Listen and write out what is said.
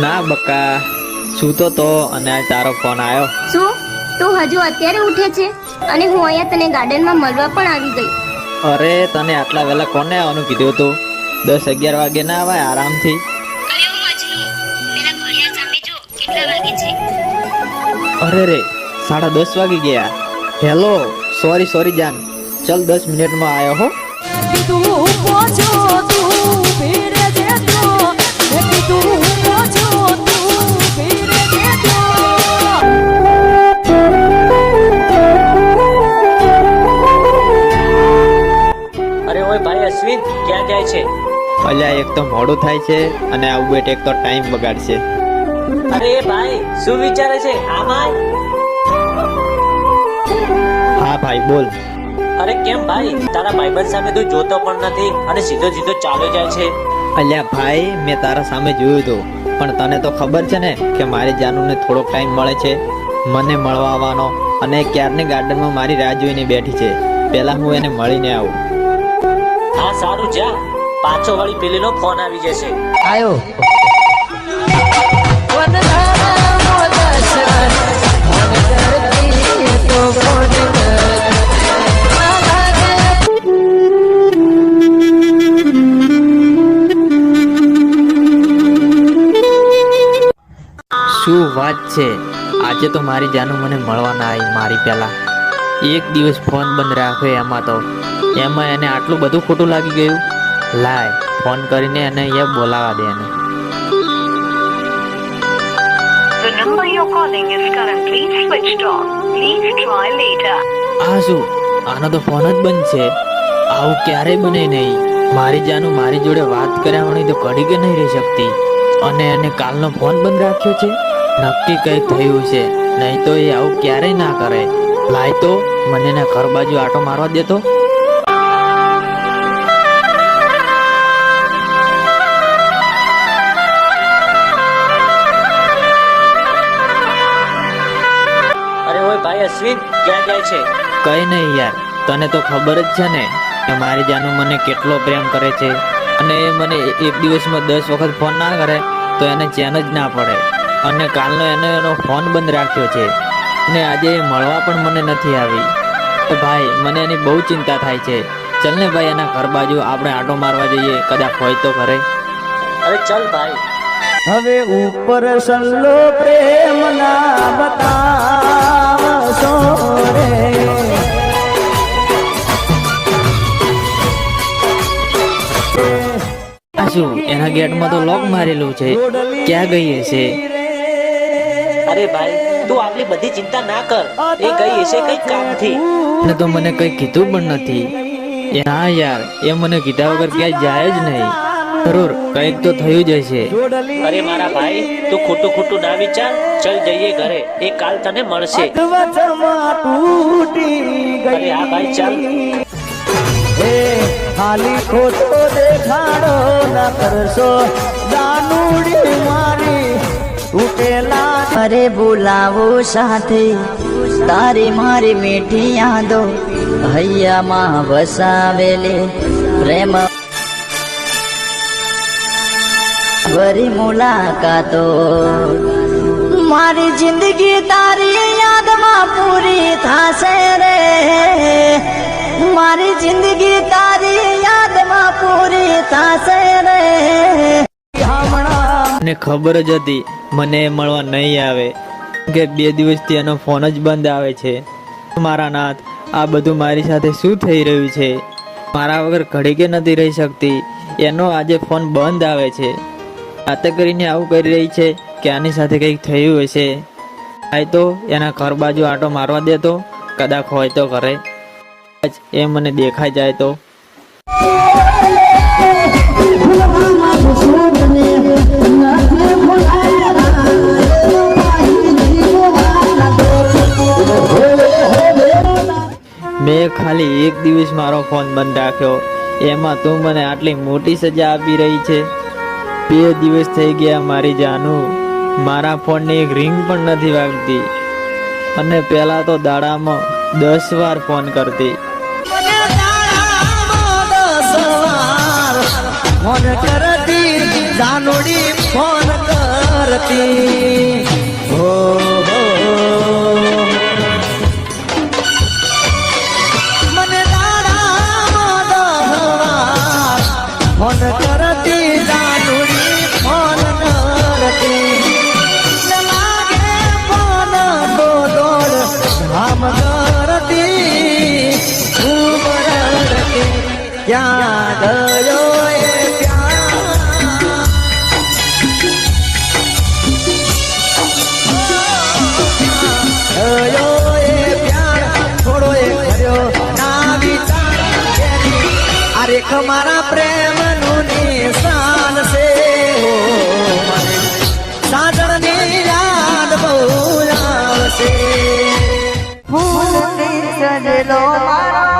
ના બકા, સૂતો તો અને તારો ફોન આવ્યો. શું તું હજુ અત્યારે ઉઠે છે? અને હું અહીંયા તને ગાર્ડનમાં મળવા પણ આવી ગઈ. અરે તને આટલા વહેલા કોને આવવાનું કીધું હતું? 10-11 વાગે ના આવાય આરામથી? અરે રે 10:30 વાગી ગયા. હેલો, સોરી જાન, ચલ 10 મિનિટમાં આવ્યો હો. અરે ઓય ભાઈ અશ્વિન, ક્યાં જાય છે? અલ્યા એક તો મોડું થાય છે અને આવું બેટ એક તો ટાઈમ બગાડશે. અરે ભાઈ શું વિચારે છે? આમાં હા ભાઈ બોલ. અરે કેમ ભાઈ, તારા ભાઈબંધ સામે તું જોતો પણ નથી અને સીધો ચાલ્યો જાય છે? અલ્યા ભાઈ, મેં તારા સામે જોયું હતું, પણ તને તો ખબર છે ને કે મારી જાનુને થોડોક ટાઈમ મળે છે મને મળવા આવવાનો, અને ક્યારની ગાર્ડનમાં મારી રાહ જોઈને બેઠી છે. પહેલા હું એને મળીને આવું. હા સારું જા, પાછો વળી પેલીનો ફોન આવી જશે. આયો. શું વાત છે, આજે તો મારી જાનુ મને મળવા ના આવી. મારી પહેલા એક દિવસ ફોન બંધ રાખ્યો, એમાં એને આટલું બધું ખોટું લાગી ગયું. લાય ફોન કરીને એને અહીંયા બોલાવા દે એને. The number you're calling is currently switched off. Please try later. આ શું, આનો તો ફોન જ બંધ છે. આવું ક્યારેય બને નહીં. મારી જાનુ મારી જોડે વાત કર્યા વણી તો ઘડી કે નહીં રહી શકતી, અને એને કાલનો ફોન બંધ રાખ્યો છે. નક્કી કંઈક થયું છે, નહીં તો એ આવું ક્યારેય ના કરે. લાય તો મને એના ઘર બાજુ આટો મારવા દેતો. અરે ઓય ભાઈ અશ્વિન, ક્યાં જાય છે? કઈ નહીં યાર, તને તો ખબર જ છે ને કે મારી જાનુ મને કેટલો પ્રેમ કરે છે, અને એ મને એક દિવસમાં 10 વખત ફોન ના કરે તો એને ચેન જ ના પડે. અને કાલનો એનો ફોન બંધ રાખ્યો છે, અને આજે એ મળવા પણ મને નથી આવી. તો ભાઈ મને એની બહુ ચિંતા થાય છે. ચલ ને ભાઈ, એના ઘર બાજુ આપણે આટો મારવા જઈએ, કદાચ હોય તો ઘરે. અરે ચલ ભાઈ. હવે ઉપર સલ્લો પ્રેમ ના બતાવશો રે. આ શું, એના ગેટમાં તો લોક મારેલું છે, ક્યાં ગઈ હશે? અરે ભાઈ તું આટલી બધી ચિંતા ના કર, એ ગઈ હશે કઈ કામથી. ને તો મને કઈ કીધું પણ નથી. હા યાર, એ મને કીધા વગર ક્યાંય જાય જ નહીં. જરૂર કંઈક તો થયું જ હશે. અરે મારા ભાઈ, તું ખોટું ના વિચાર, ચલ જઈએ ઘરે, એ કાલ તને મળશે. અરે હા ભાઈ ચાલ. ખાલી ખોટો દેખાડો ના કરશો, દાનુડી મારી તૂટેલા. અરે બોલાવો સાથે તારી મારી મીઠી યાદો, હૈયામાં વસાવેલી પ્રેમ ભરી મુલાકાતો. મારી જિંદગી તારી યાદમાં પૂરી થશે રે. મારી જિંદગી તારી યાદમાં પૂરી થશે રે. મને ખબર જ હતી મને એ મળવા નહીં આવે, કે 2 દિવસથી એનો ફોન જ બંધ આવે છે. મારા નાથ, આ બધું મારી સાથે શું થઈ રહ્યું છે? મારા વગર ઘડી કે નથી રહી શકતી. એનો આજે ફોન બંધ આવે છે, વાતે કરીને આવું કરી રહી છે કે આની સાથે કંઈક થયું હશે. આય તો એના ઘર બાજુ આટો મારવા દેતો, કદાચ હોય તો કરે. એ મને દેખાઈ જાય તો. મેં ખાલી એક દિવસ મારો ફોન બંધ રાખ્યો, એમાં તું મને આટલી મોટી સજા આપી રહી છે. 2 દિવસ થઈ ગયા મારી જાનુ, મારા ફોનની એક રિંગ પણ નથી વાગતી, અને પહેલા તો દાડામાં 10 વાર ફોન કરતી. ફોન કરતી જાનુડી ફોન કર. નરતી હો હો. મને દાડામાં દહવાર ફોન કરતી જાનુડી ફોન નરતી લાગે ફોન તો દોડ ધામ કરતી ખૂબ રડતી ક્યાં ગયો એ ગયો એ પ્યાર થોડો એ કર્યો ના વિચાર આ રેખ મારા પ્રેમનું નિશાન છે સાજણની યાદ બહુ આવશે ફૂલથી સજેલો મારા